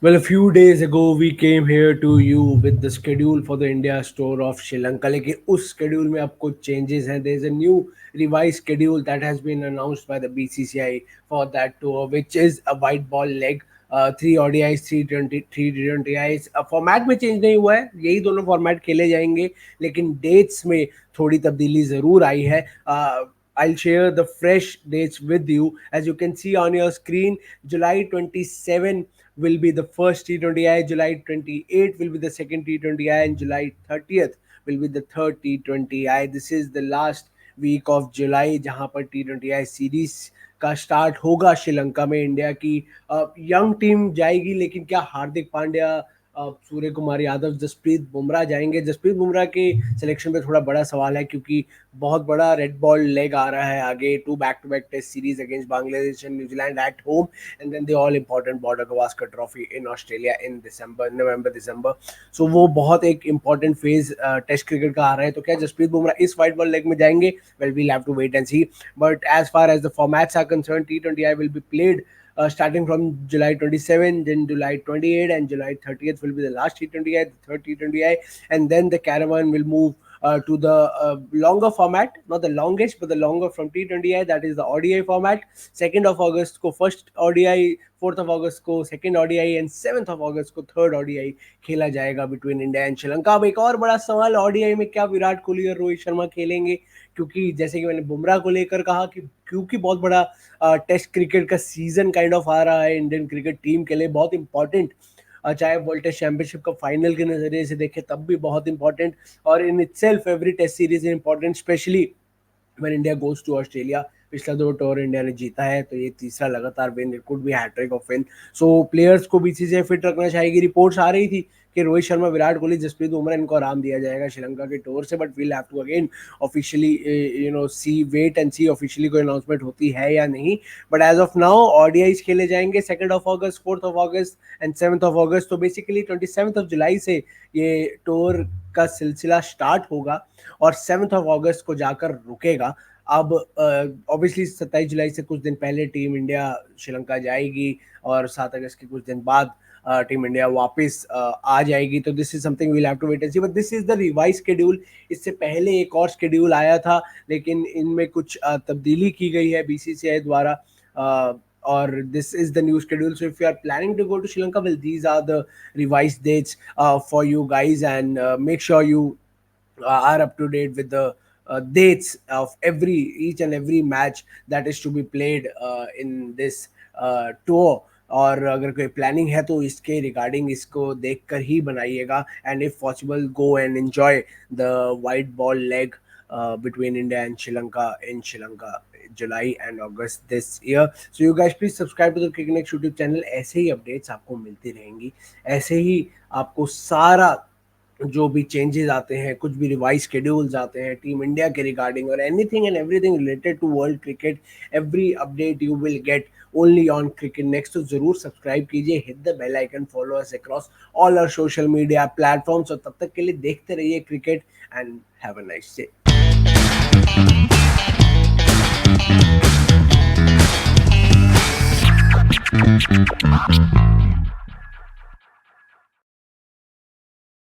Well, a few days ago we came here to you with the schedule for the India tour of Sri Lanka. लेकिन उस schedule में अब कुछ changes हैं. There is a new revised schedule that has been announced by the BCCI for that tour, which is a white ball leg. Three ODIs, three T20Is. Format में change नहीं हुआ है, यही दोनों फॉर्मेट खेले जाएंगे, लेकिन डेट्स में थोड़ी तब्दीली ज़रूर आई है. I'll share the fresh dates with you. As you can see on your screen, July 27 will be the first T20I, July 28 will be the second T20I, and July 30th will be the third T20I. This is the last week of July जहां पर T20I series का start होगा श्रीलंका में. India की young team जाएगी, लेकिन क्या हार्दिक पांड्या, सूर्य कुमार यादव, जसप्रीत बुमराह जाएंगे? जसप्रीत बुमराह के सिलेक्शन पे थोड़ा बड़ा सवाल है, क्योंकि बहुत बड़ा रेड बॉल लेग आ रहा है आगे. Two back test series against Bangladesh and New Zealand at home, and then the all important Border Gavaskar trophy in Australia in November December. सो वो बहुत एक इंपॉर्टेंट फेज टेस्ट क्रिकेट का आ रहा है. तो क्या जसप्रीत बुमराह इस वाइट बॉल लेग में जाएंगे? Well, we'll have to wait and see. But as far as the formats are concerned, T20I will be played starting from July 27, then July 28, and July 30th will be the last T20I, the third T20I, and then the caravan will move to the longer format, not the longest, but the longer from T20I, that is the ODI format. 2nd of August को first ODI, 4th of August को second ODI, and 7th of August को third ODI खेला जाएगा between India and Sri Lanka. अब एक और बड़ा सवाल, ODI में क्या विराट कोहली और रोहित शर्मा खेलेंगे? क्योंकि जैसे कि मैंने बुमराह को लेकर कहा कि क्योंकि बहुत बड़ा टेस्ट क्रिकेट का सीजन काइंड ऑफ आ रहा है इंडियन क्रिकेट टीम के लिए, बहुत इंपॉर्टेंट. चाहे वर्ल्ड टेस्ट चैंपियनशिप का फाइनल के नजरिए से देखें तब भी बहुत इंपॉर्टेंट, और in itself every test series is important, especially when India goes to Australia. पिछला 2 टूर इंडिया ने जीता है, तो ये तीसरा लगातार win, it could be hat trick of win. So players को बीसीसीआई फिट रखना चाहेगी. रिपोर्ट्स आ रही थी कि रोहित शर्मा, विराट कोहली, जसप्रीत बुमराह, इनको आराम दिया जाएगा श्रीलंका के टूर से, but we'll have to again officially see, wait and see officially कोई अनाउंसमेंट होती है या नहीं. But as of now ODIs खेले जाएंगे 2nd of August, 4th of August and 7th of August. तो बेसिकली 27th of July से ये टूर का सिलसिला स्टार्ट होगा और 7th of August को जाकर रुकेगा. अब ऑब्वियसली 27 जुलाई से कुछ दिन पहले टीम इंडिया श्रीलंका जाएगी, और 7 अगस्त के कुछ दिन बाद टीम इंडिया वापस आ जाएगी. तो this is something we'll have to wait and see, but this is the revise schedule. इससे पहले एक और शेड्यूल आया था, लेकिन इनमें कुछ तब्दीली की गई है बीसीसीआई द्वारा, और this is the new schedule. So if you are planning to go to Sri Lanka, well, these are the revised dates for you guys, and make sure you are up to date with the dates of each and every match that is to be played in this tour. और अगर कोई planning है तो इसके regarding इसको देखकर ही बनाइएगा, and if possible go and enjoy the white ball leg between India and Sri Lanka, July and August this year. So you guys please subscribe to the Cricknex YouTube channel. ऐसे ही updates आपको मिलती रहेंगी, ऐसे ही आपको सारा जो भी changes आते हैं, कुछ भी रिवाइज शेड्यूल्स आते हैं टीम इंडिया के रिगार्डिंग, और anything and everything related to world cricket, every update you will get only on cricket next. तो जरूर सब्सक्राइब कीजिए, hit the bell icon, follow us across all our social media platforms. और तब तक के लिए देखते रहिए cricket, and have a nice day. Thank you.